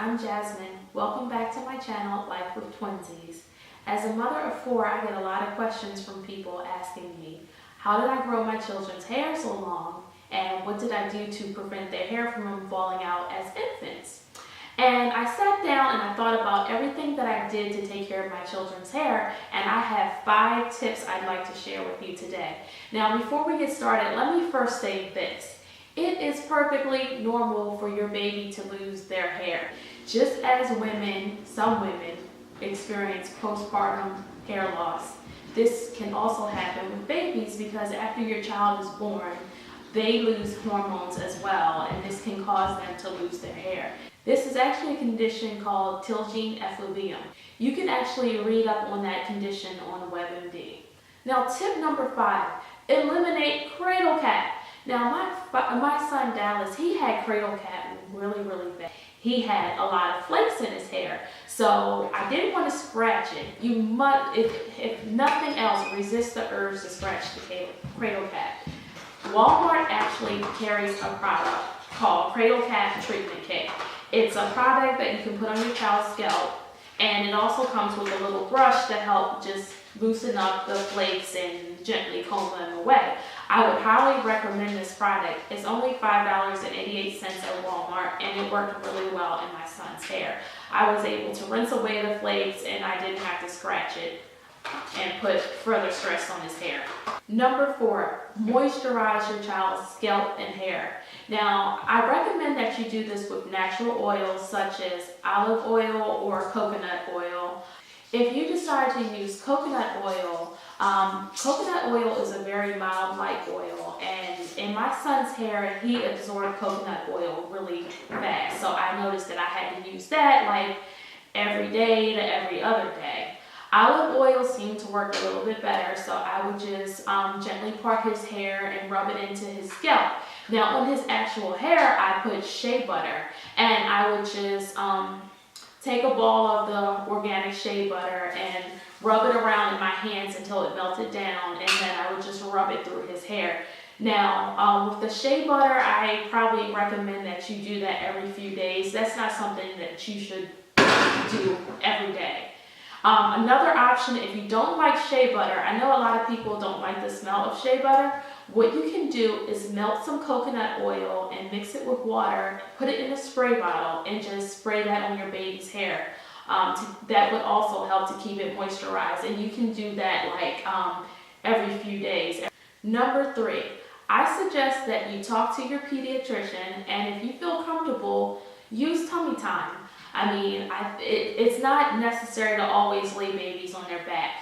I'm Jasmine. Welcome back to my channel, Life with Twinsies. As a mother of 4, I get a lot of questions from people asking me, how did I grow my children's hair so long? And what did I do to prevent their hair from falling out as infants? And I sat down and I thought about everything that I did to take care of my children's hair, and I have 5 tips I'd like to share with you today. Now, before we get started, let me first say this. It is perfectly normal for your baby to lose their hair. Just as some women experience postpartum hair loss, this can also happen with babies because after your child is born, they lose hormones as well, and this can cause them to lose their hair. This is actually a condition called telogen effluvium. You can actually read up on that condition on WebMD. Now, tip number 5, eliminate cradle cap. Now, my son Dallas, he had cradle cap really bad. He had a lot of flakes in his hair, so I didn't want to scratch it. You must, if nothing else, resist the urge to scratch the cradle cap. Walmart actually carries a product called Cradle Cap Treatment Kit. It's a product that you can put on your child's scalp, and it also comes with a little brush to help just loosen up the flakes and gently comb them away. I would highly recommend this product. It's only $5.88 at Walmart, and it worked really well in my son's hair. I was able to rinse away the flakes, and I didn't have to scratch it and put further stress on his hair. Number 4, moisturize your child's scalp and hair. Now, I recommend that you do this with natural oils such as olive oil or coconut oil. If you decide to use coconut oil is a very mild, light oil, and in my son's hair, he absorbed coconut oil really fast, so I noticed that I had to use that like every day to every other day. Olive oil seemed to work a little bit better, so I would just gently part his hair and rub it into his scalp. Now, on his actual hair, I put shea butter, and I would just take a ball of the organic shea butter and rub it around in my hands until it melted down, and then I would just rub it through his hair. Now, with the shea butter, I probably recommend that you do that every few days. That's not something that you should do every day. Another option, if you don't like shea butter, I know a lot of people don't like the smell of shea butter. What you can do is melt some coconut oil and mix it with water, put it in a spray bottle, and just spray that on your baby's hair. That would also help to keep it moisturized, and you can do that like every few days. Number 3, I suggest that you talk to your pediatrician, and if you feel comfortable, use tummy time. I mean, it's not necessary to always lay babies on their back.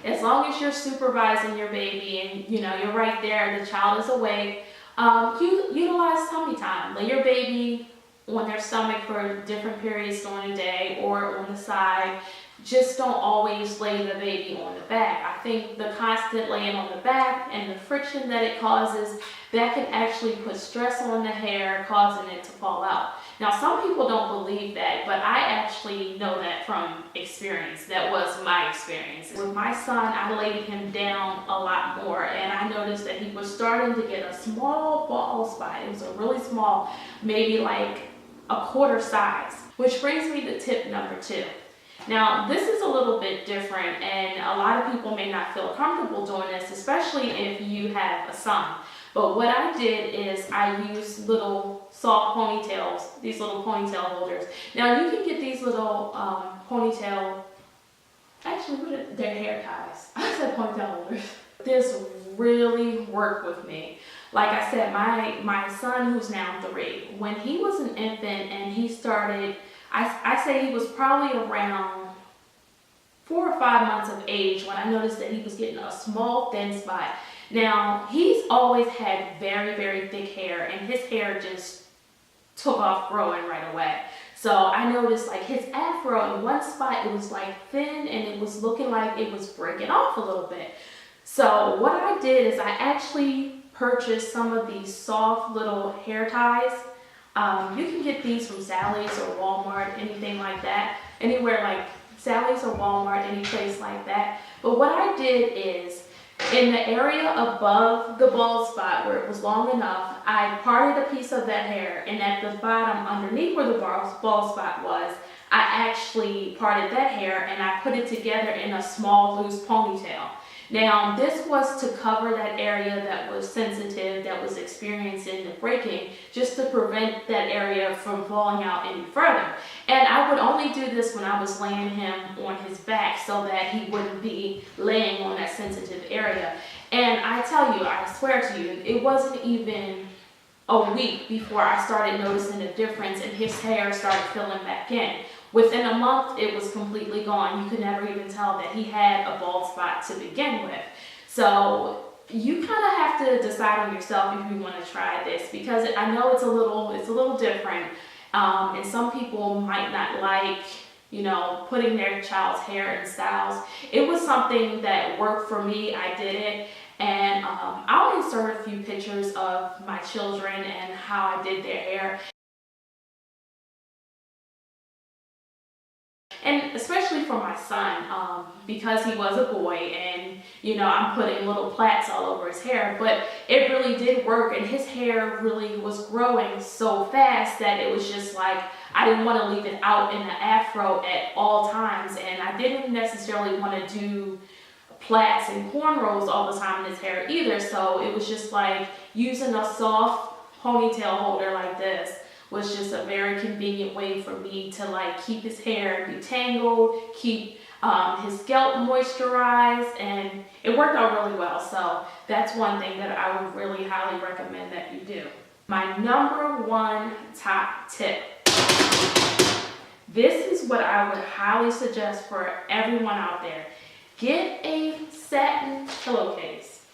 As long as you're supervising your baby and you're right there, the child is awake, utilize tummy time. Lay your baby on their stomach for different periods during the day or on the side. Just don't always lay the baby on the back. I think the constant laying on the back and the friction that it causes, that can actually put stress on the hair, causing it to fall out. Now, some people don't believe that, but I actually know that from experience. That was my experience. With my son, I laid him down a lot more, and I noticed that he was starting to get a small bald spot. It was a really small, maybe like a quarter size, which brings me to tip number 2. Now, this is a little bit different, and a lot of people may not feel comfortable doing this, especially if you have a son. But what I did is I used little soft ponytails, these little ponytail holders. Now, you can get these little they're hair ties. I said ponytail holders. This really worked with me. Like I said, my son, who's now 3, when he was an infant and he started, I say he was probably around 4 or 5 months of age when I noticed that he was getting a small thin spot. Now, he's always had very thick hair, and his hair just took off growing right away. So I noticed like his afro in one spot, it was like thin and it was looking like it was breaking off a little bit. So what I did is I actually purchased some of these soft little hair ties. You can get these from Sally's or Walmart, anything like that. Anywhere like Sally's or Walmart, any place like that. But what I did is In the area above the bald spot where it was long enough, I parted a piece of that hair, and at the bottom underneath where the bald spot was, I actually parted that hair and I put it together in a small loose ponytail. Now this was to cover that area that was sensitive, that was experiencing the breaking, just to prevent that area from falling out any further. And I would only do this when I was laying him on his back so that he wouldn't be laying on that sensitive area. And I tell you, I swear to you, it wasn't even a week before I started noticing a difference and his hair started filling back in. Within a month, it was completely gone. You could never even tell that he had a bald spot to begin with. So you kind of have to decide on yourself if you want to try this, because I know it's a little different. And some people might not like, putting their child's hair in styles. It was something that worked for me. I did it. And I'll insert a few pictures of my children and how I did their hair. And especially for my son, because he was a boy and, I'm putting little plaits all over his hair, but it really did work, and his hair really was growing so fast that it was just like, I didn't want to leave it out in the afro at all times, and I didn't necessarily want to do plaits and cornrows all the time in his hair either, so it was just like using a soft ponytail holder like this was just a very convenient way for me to keep his hair detangled, keep his scalp moisturized, and it worked out really well. So that's one thing that I would really highly recommend that you do. My number one top tip. This is what I would highly suggest for everyone out there. Get a satin pillowcase.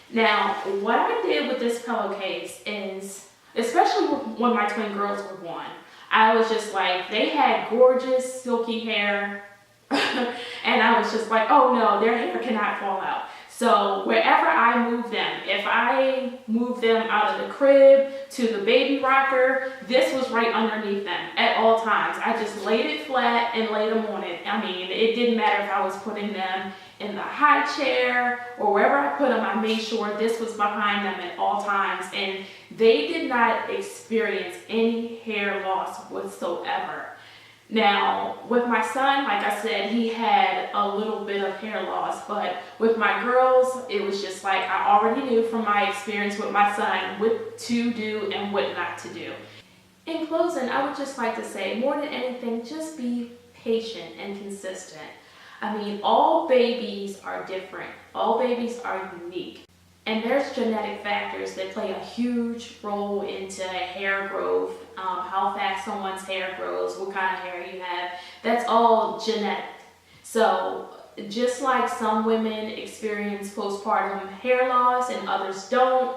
Now, what I did with this pillowcase is, especially when my twin girls were born, I was just like, they had gorgeous silky hair and I was just like, oh no, their hair cannot fall out. So wherever I move them, if I move them out of the crib to the baby rocker, this was right underneath them at all times. I just laid it flat and laid them on it. I mean, it didn't matter if I was putting them in the high chair or wherever I put them, I made sure this was behind them at all times, and they did not experience any hair loss whatsoever. Now, with my son, like I said, he had a little bit of hair loss, but with my girls, it was just like I already knew from my experience with my son what to do and what not to do. In closing, I would just like to say, more than anything, just be patient and consistent. I mean, all babies are different. All babies are unique. And there's genetic factors that play a huge role into hair growth, how fast someone's hair grows, what kind of hair you have. That's all genetic. So just like some women experience postpartum hair loss and others don't,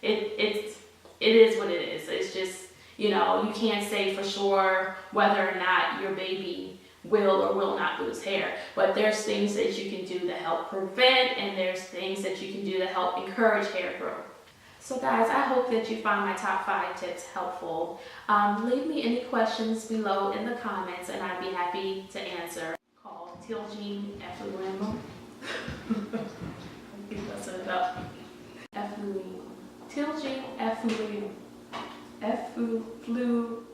it is what it is. It's just, you can't say for sure whether or not your baby will or will not lose hair, but there's things that you can do to help prevent, and there's things that you can do to help encourage hair growth. So guys, I hope that you found my top 5 tips helpful. Leave me any questions below in the comments and I'd be happy to answer. Call Tiljin Effluent. I keep messing it up. Effluent. Tiljin Effluent. Effluent.